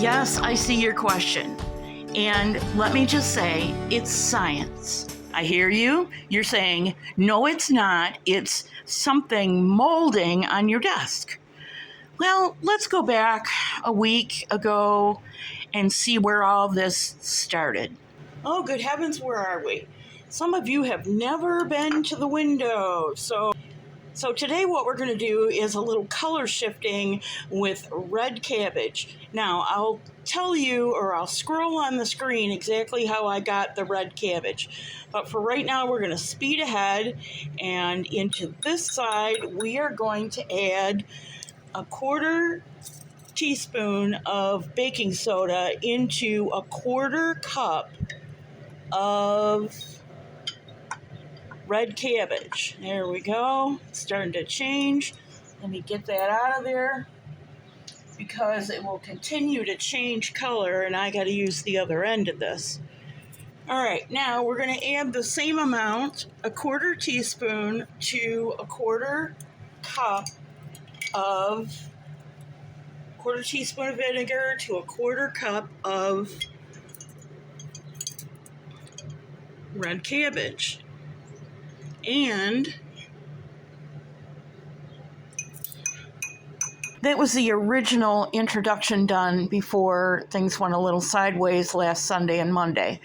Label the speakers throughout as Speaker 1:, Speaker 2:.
Speaker 1: Yes, I see your question. And let me just say, it's science. I hear you. You're saying, no, it's not. It's something molding on your desk. Well, let's go back a week ago and see where all this started. Oh, good heavens, where are we? Some of you have never been to the window. So today what we're going to do is a little color shifting with red cabbage. Now, I'll tell you, or I'll scroll on the screen exactly how I got the red cabbage. But for right now, we're going to speed ahead, and into this side, we are going to add a 1/4 teaspoon of baking soda into a 1/4 cup of red cabbage. There we go. It's starting to change. Let me get that out of there because it will continue to change color, and I got to use the other end of this. All right, now we're going to add the same amount, a 1/4 teaspoon to a 1/4 cup of 1/4 teaspoon of vinegar to a 1/4 cup of red cabbage. And that was the original introduction done before things went a little sideways last Sunday and Monday.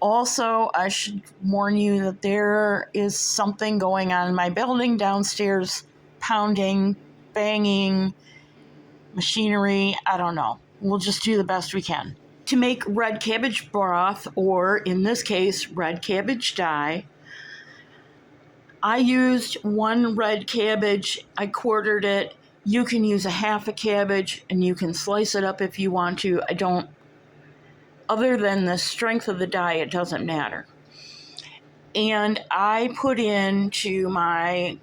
Speaker 1: Also, I should warn you that there is something going on in my building downstairs, pounding, banging, machinery, I don't know. We'll just do the best we can. To make red cabbage broth, or in this case, red cabbage dye, I used 1 red cabbage. I quartered it. You can use a half a cabbage, and you can slice it up if you want to. Other than the strength of the dye, it doesn't matter. And I put into my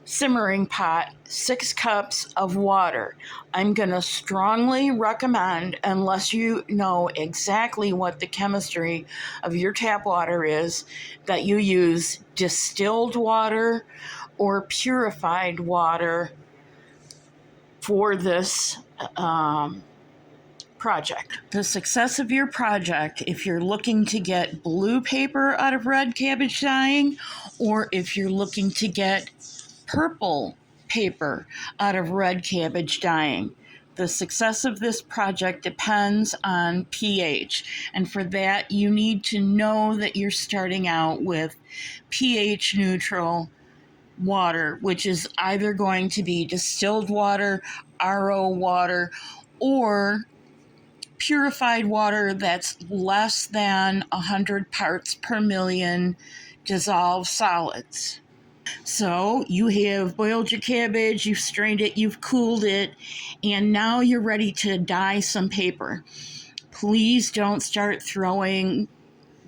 Speaker 1: simmering pot 6 cups of water. I'm going to strongly recommend, unless you know exactly what the chemistry of your tap water is, that you use distilled water or purified water for this project. The success of your project, if you're looking to get blue paper out of red cabbage dyeing, or if you're looking to get purple paper out of red cabbage dyeing, the success of this project depends on pH. And for that, you need to know that you're starting out with pH neutral water, which is either going to be distilled water, RO water, or purified water that's less than 100 parts per million dissolved solids. So you have boiled your cabbage, you've strained it, you've cooled it, and now you're ready to dye some paper. Please don't start throwing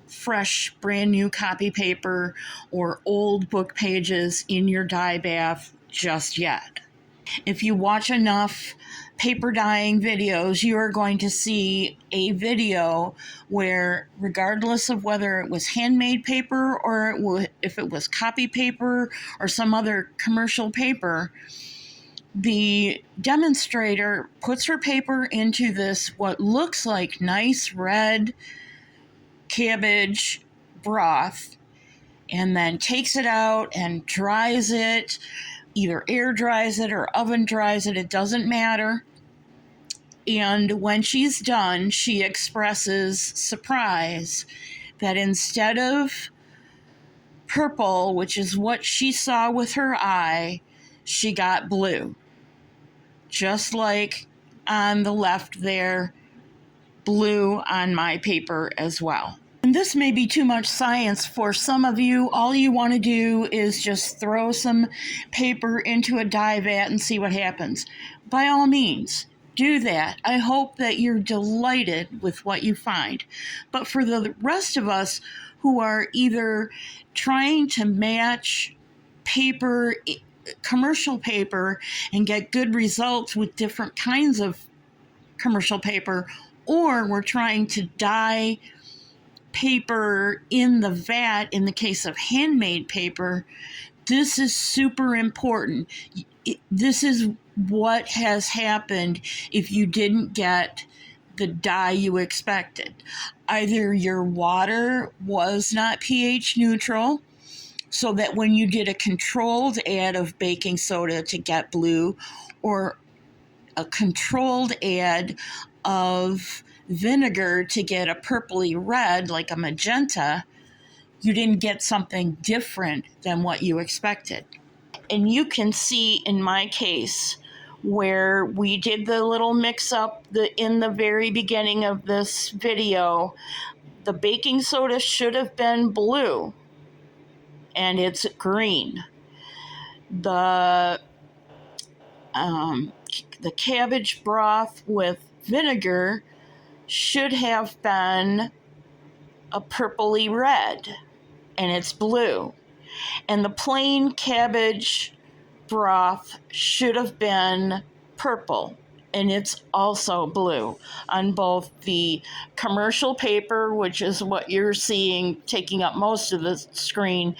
Speaker 1: fresh, brand new copy paper or old book pages in your dye bath just yet. If you watch enough paper dyeing videos, you are going to see a video where, regardless of whether it was handmade paper or if it was copy paper or some other commercial paper, the demonstrator puts her paper into this, what looks like nice red cabbage broth, and then takes it out and dries it. Either air dries it or oven dries it, it doesn't matter. And when she's done, she expresses surprise that instead of purple, which is what she saw with her eye, she got blue. Just like on the left there, blue on my paper as well. And this may be too much science for some of you. All you want to do is just throw some paper into a dye vat and see what happens. By all means, do that. I hope that you're delighted with what you find. But for the rest of us who are either trying to match paper, commercial paper, and get good results with different kinds of commercial paper, or we're trying to dye paper in the vat, in the case of handmade paper, this is super important. This is what has happened if you didn't get the dye you expected. Either your water was not pH neutral, so that when you did a controlled add of baking soda to get blue, or a controlled add of vinegar to get a purpley red like a magenta, you didn't get something different than what you expected. And you can see in my case where we did the little mix up in the very beginning of this video, the baking soda should have been blue and it's green. The cabbage broth with vinegar should have been a purpley red and it's blue. And the plain cabbage broth should have been purple and it's also blue on both the commercial paper, which is what you're seeing taking up most of the screen,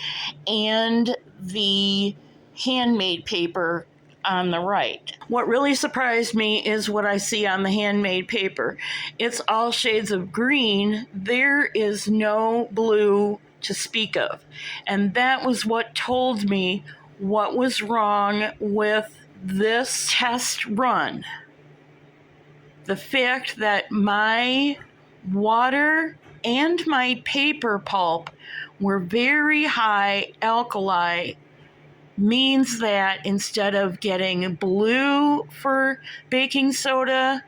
Speaker 1: and the handmade paper on the right. What really surprised me is what I see on the handmade paper. It's all shades of green. There is no blue to speak of. And that was what told me what was wrong with this test run. The fact that my water and my paper pulp were very high alkali means that instead of getting blue for baking soda,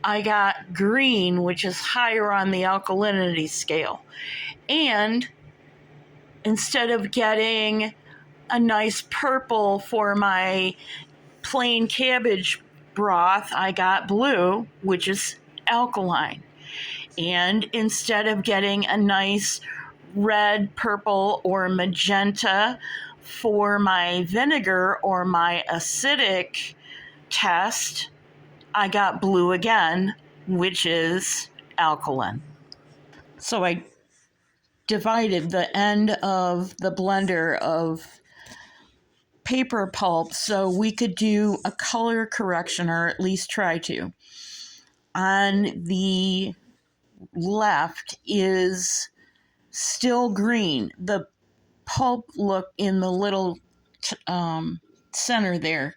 Speaker 1: I got green, which is higher on the alkalinity scale. And instead of getting a nice purple for my plain cabbage broth, I got blue, which is alkaline. And instead of getting a nice red, purple, or magenta for my vinegar or my acidic test, I got blue again, which is alkaline. So I divided the end of the blender of paper pulp so we could do a color correction, or at least try to. On the left is still green. The pulp look in the little center there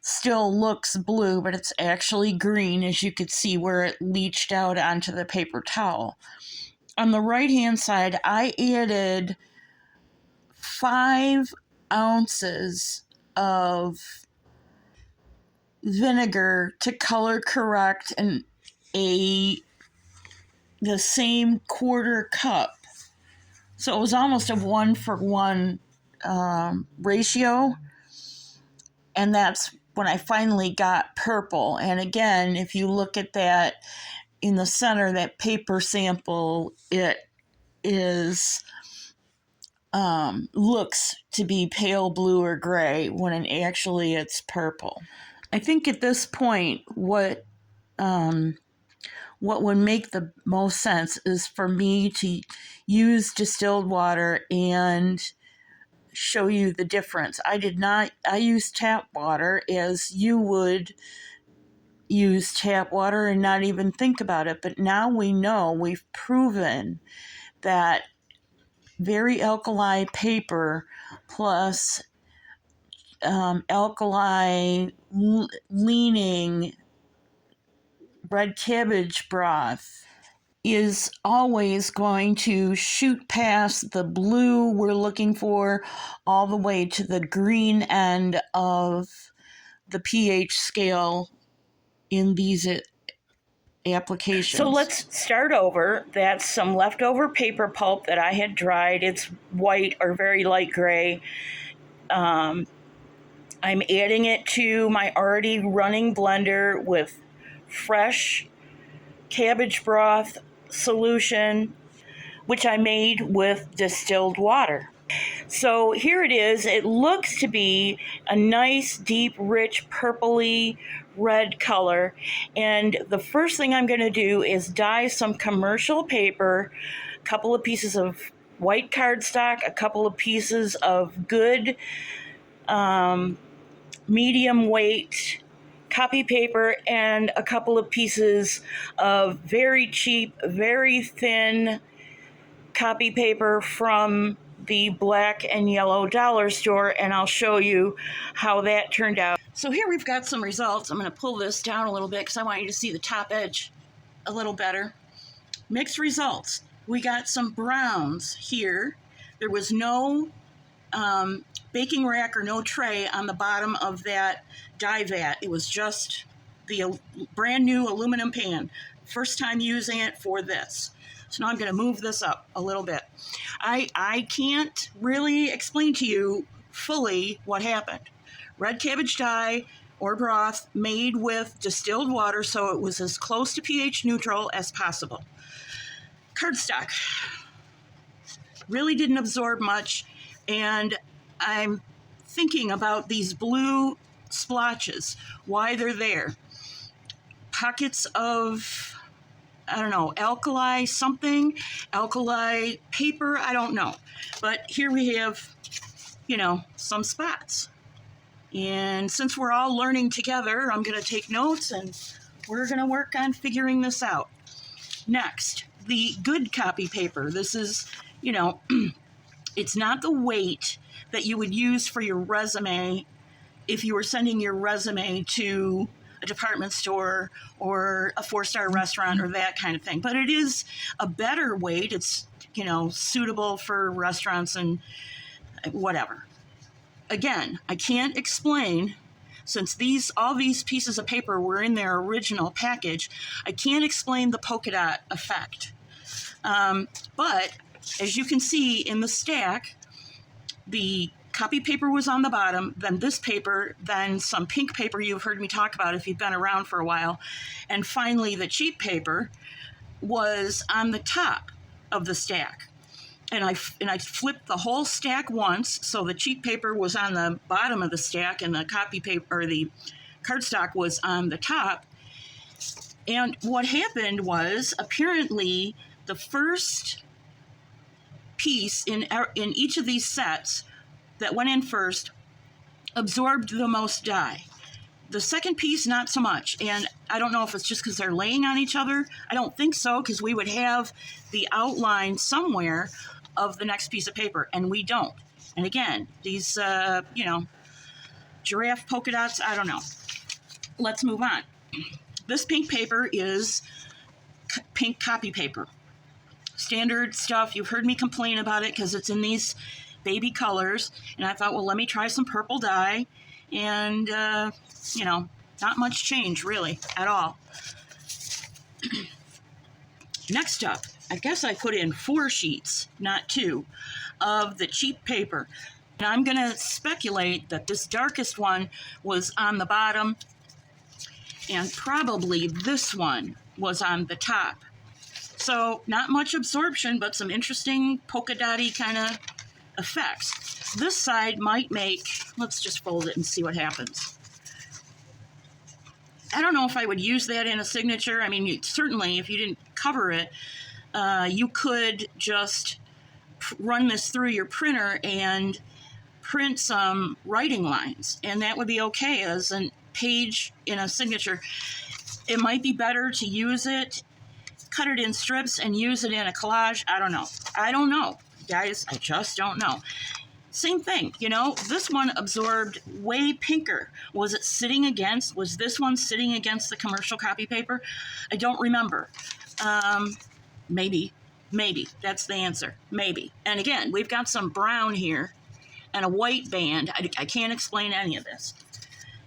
Speaker 1: still looks blue, but it's actually green, as you could see where it leached out onto the paper towel. On the right hand side, I added 5 ounces of vinegar to color correct the same quarter cup. So it was almost a 1-for-1 ratio. And that's when I finally got purple. And again, if you look at that in the center, that paper sample, it is looks to be pale blue or gray when actually it's purple. I think at this point, what would make the most sense is for me to use distilled water and show you the difference. I used tap water as you would use tap water and not even think about it. But now we've proven that very alkali paper plus alkali leaning red cabbage broth is always going to shoot past the blue we're looking for all the way to the green end of the pH scale in these applications. So let's start over. That's some leftover paper pulp that I had dried. It's white or very light gray. I'm adding it to my already running blender with fresh cabbage broth solution, which I made with distilled water. So here it is. It looks to be a nice, deep, rich, purpley red color. And the first thing I'm going to do is dye some commercial paper, a couple of pieces of white cardstock, a couple of pieces of good medium weight copy paper and a couple of pieces of very cheap, very thin copy paper from the black and yellow dollar store, and I'll show you how that turned out. So here we've got some results. I'm going to pull this down a little bit because I want you to see the top edge a little better. Mixed results. We got some browns here. There was no baking rack or no tray on the bottom of that dye vat. It was just the brand new aluminum pan. First time using it for this. So now I'm going to move this up a little bit. I can't really explain to you fully what happened. Red cabbage dye or broth made with distilled water, so it was as close to pH neutral as possible. Cardstock really didn't absorb much, and I'm thinking about these blue splotches, why they're there. Pockets of, I don't know, alkali something, alkali paper, I don't know. But here we have, some spots. And since we're all learning together, I'm going to take notes and we're going to work on figuring this out. Next, the good copy paper. This is, it's not the weight that you would use for your resume if you were sending your resume to a department store or a 4-star restaurant or that kind of thing. But it is a better weight. It's, suitable for restaurants and whatever. Again, I can't explain, since all these pieces of paper were in their original package, I can't explain the polka dot effect. But as you can see in the stack, the copy paper was on the bottom, then this paper, then some pink paper you've heard me talk about if you've been around for a while, and finally the cheap paper was on the top of the stack. And I flipped the whole stack once, so the cheap paper was on the bottom of the stack and the copy paper, or the cardstock, was on the top. And what happened was, apparently, the first piece in each of these sets that went in first absorbed the most dye. The second piece, not so much. And I don't know if it's just because they're laying on each other. I don't think so, because we would have the outline somewhere of the next piece of paper, and we don't. And again, these, giraffe polka dots, I don't know. Let's move on. This pink paper is pink copy paper. Standard stuff. You've heard me complain about it because it's in these baby colors, and I thought, well, let me try some purple dye, and, not much change, really, at all. Next up, I guess I put in 4 sheets, not 2, of the cheap paper. And I'm going to speculate that this darkest one was on the bottom, and probably this one was on the top. So not much absorption, but some interesting polka dotty kind of effects. This side might make, let's just fold it and see what happens. I don't know if I would use that in a signature. I mean, certainly if you didn't cover it, you could just run this through your printer and print some writing lines, and that would be okay as a page in a signature. It might be better to use it, cut it in strips, and use it in a collage. I don't know, guys. I just don't know. Same thing, this one absorbed way pinker. Was this one sitting against the commercial copy paper? I don't remember. Maybe. That's the answer. Maybe. And again, we've got some brown here and a white band. I can't explain any of this.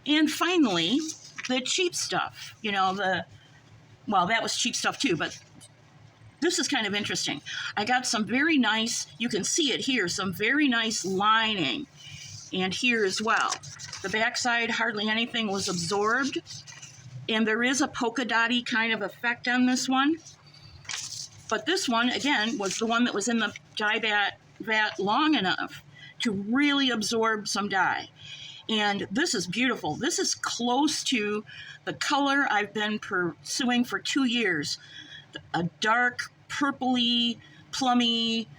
Speaker 1: And finally, the cheap stuff. That was cheap stuff too, but this is kind of interesting. I got some very nice, you can see it here, some very nice lining. And here as well. The backside, hardly anything was absorbed. And there is a polka dotty kind of effect on this one. But this one, again, was the one that was in the dye vat long enough to really absorb some dye. And this is beautiful. This is close to the color I've been pursuing for 2 years. A dark, purpley, plummy,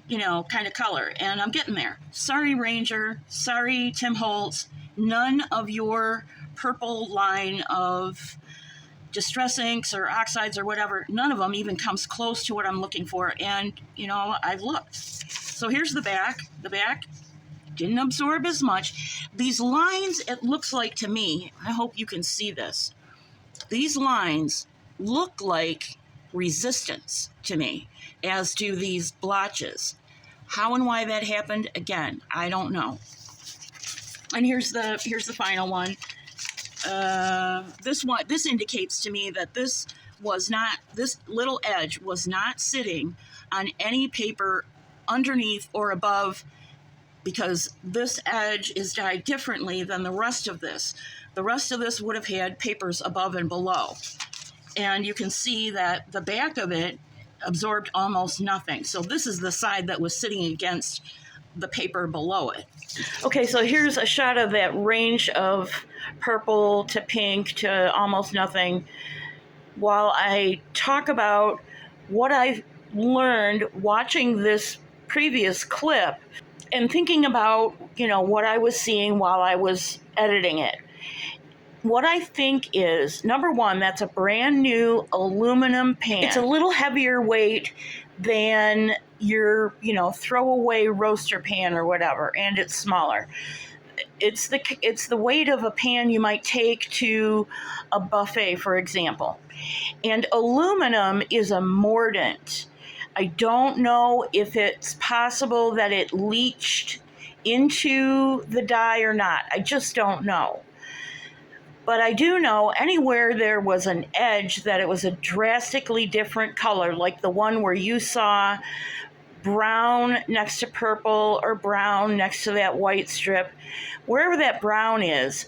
Speaker 1: kind of color. And I'm getting there. Sorry, Ranger. Sorry, Tim Holtz. None of your purple line of distress inks or oxides or whatever. None of them even comes close to what I'm looking for. And, you know, I've looked. So here's the back. The back didn't absorb as much. These lines, it looks like to me, I hope you can see this. These lines look like resistance to me, as do these blotches. How and why that happened, again, I don't know. And here's the final one. This indicates to me that this little edge was not sitting on any paper underneath or above, because this edge is dyed differently than the rest of this. The rest of this would have had papers above and below. And you can see that the back of it absorbed almost nothing. So this is the side that was sitting against the paper below it. Okay, so here's a shot of that range of purple to pink to almost nothing. While I talk about what I've learned watching this previous clip and thinking about, you know, what I was seeing while I was editing it. What I think is, number one, that's a brand new aluminum pan. It's a little heavier weight than your, you know, throwaway roaster pan or whatever, and it's smaller. It's the weight of a pan you might take to a buffet, for example. And aluminum is a mordant. I don't know if it's possible that it leached into the dye or not. I just don't know. But I do know anywhere there was an edge that it was a drastically different color, like the one where you saw brown next to purple or brown next to that white strip. Wherever that brown is,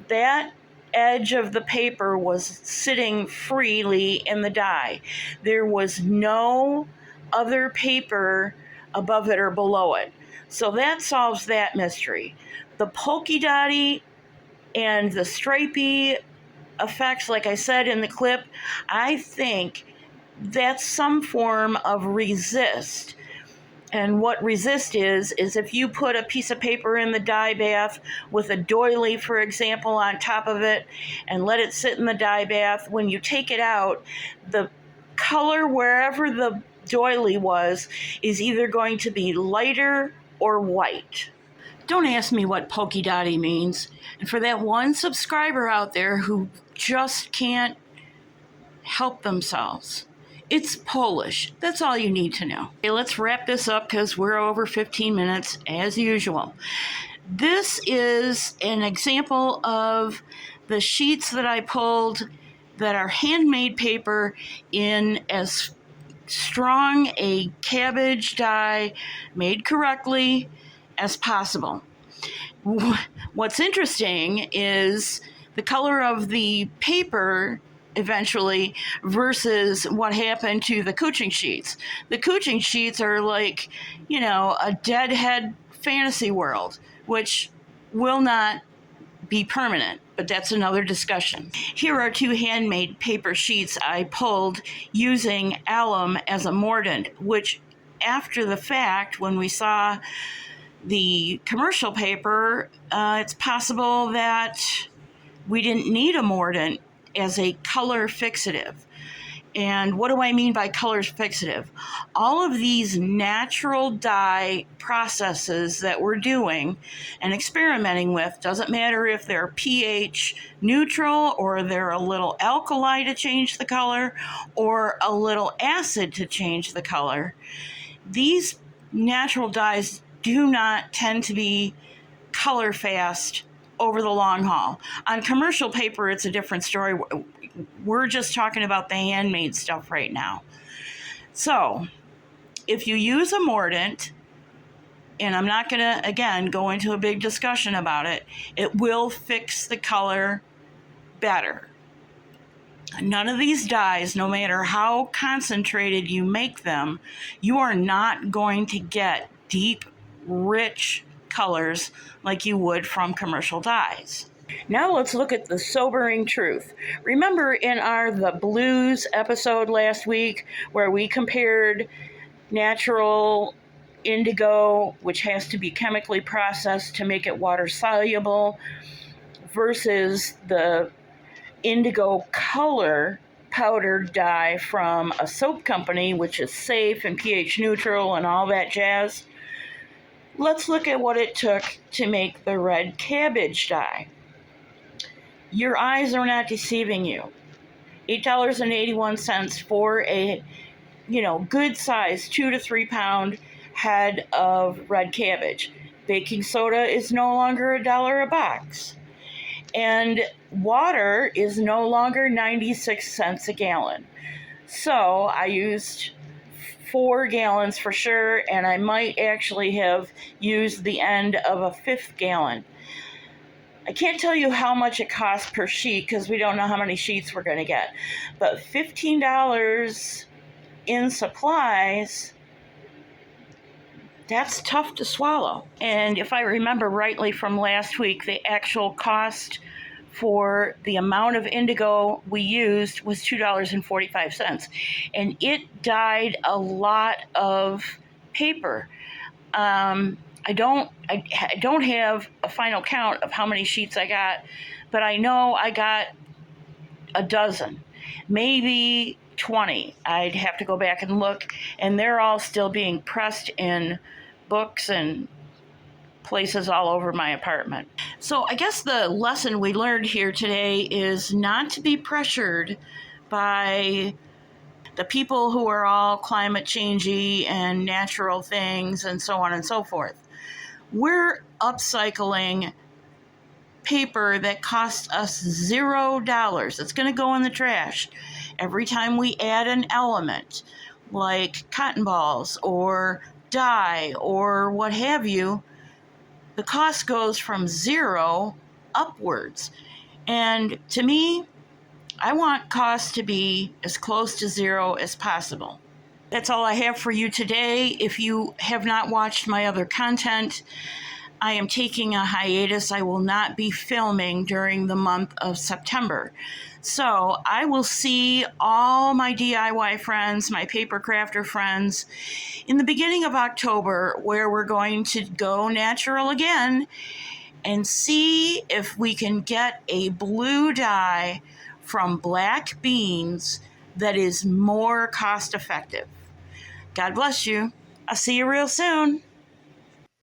Speaker 1: that edge of the paper was sitting freely in the dye. There was no other paper above it or below it. So that solves that mystery. The polka dotty and the stripy effects, like I said in the clip, I think that's some form of resist. And what resist is if you put a piece of paper in the dye bath with a doily, for example, on top of it and let it sit in the dye bath, when you take it out, the color wherever the doily was is either going to be lighter or white. Don't ask me what polka dotty means. And for that one subscriber out there who just can't help themselves, it's Polish. That's all you need to know. Okay, let's wrap this up because we're over 15 minutes as usual. This is an example of the sheets that I pulled that are handmade paper in as strong a cabbage dye made correctly as possible. What's interesting is the color of the paper eventually versus what happened to the coaching sheets. The coaching sheets are like, you know, a deadhead fantasy world, which will not be permanent, but that's another discussion. Here are two handmade paper sheets I pulled using alum as a mordant, which after the fact, when we saw the commercial paper, it's possible that we didn't need a mordant as a color fixative. And what do I mean by color fixative? All of these natural dye processes that we're doing and experimenting with, doesn't matter if they're pH neutral or they're a little alkali to change the color or a little acid to change the color, these natural dyes do not tend to be color fast over the long haul. On commercial paper, it's a different story. We're just talking about the handmade stuff right now. So if you use a mordant, and I'm not going to, again, go into a big discussion about it, it will fix the color better. None of these dyes, no matter how concentrated you make them, you are not going to get deep, rich colors like you would from commercial dyes. Now let's look at the sobering truth. Remember in our The Blues episode last week where we compared natural indigo, which has to be chemically processed to make it water soluble, versus the indigo color powdered dye from a soap company, which is safe and pH neutral and all that jazz. Let's look at what it took to make the red cabbage dye. Your eyes are not deceiving you. $8.81 for a, good size 2 to 3 pound head of red cabbage. Baking soda is no longer $1 a box. And water is no longer 96 cents a gallon. So I used 4 gallons for sure, and I might actually have used the end of a 5th gallon. I can't tell you how much it costs per sheet because we don't know how many sheets we're going to get. But $15 in supplies, that's tough to swallow. And if I remember rightly from last week, the actual cost for the amount of indigo we used was $2.45. And it dyed a lot of paper. I don't have a final count of how many sheets I got, but I know I got a dozen, maybe 20. I'd have to go back and look, and they're all still being pressed in books and places all over my apartment. So I guess the lesson we learned here today is not to be pressured by the people who are all climate changey and natural things and so on and so forth. We're upcycling paper that costs us $0. It's going to go in the trash. Every time we add an element like cotton balls or dye or what have you, the cost goes from 0 upwards. And to me, I want costs to be as close to 0 as possible. That's all I have for you today. If you have not watched my other content, I am taking a hiatus. I will not be filming during the month of September. So I will see all my DIY friends, my paper crafter friends, in the beginning of October, where we're going to go natural again and see if we can get a blue dye from black beans that is more cost effective. God bless you. I'll see you real soon.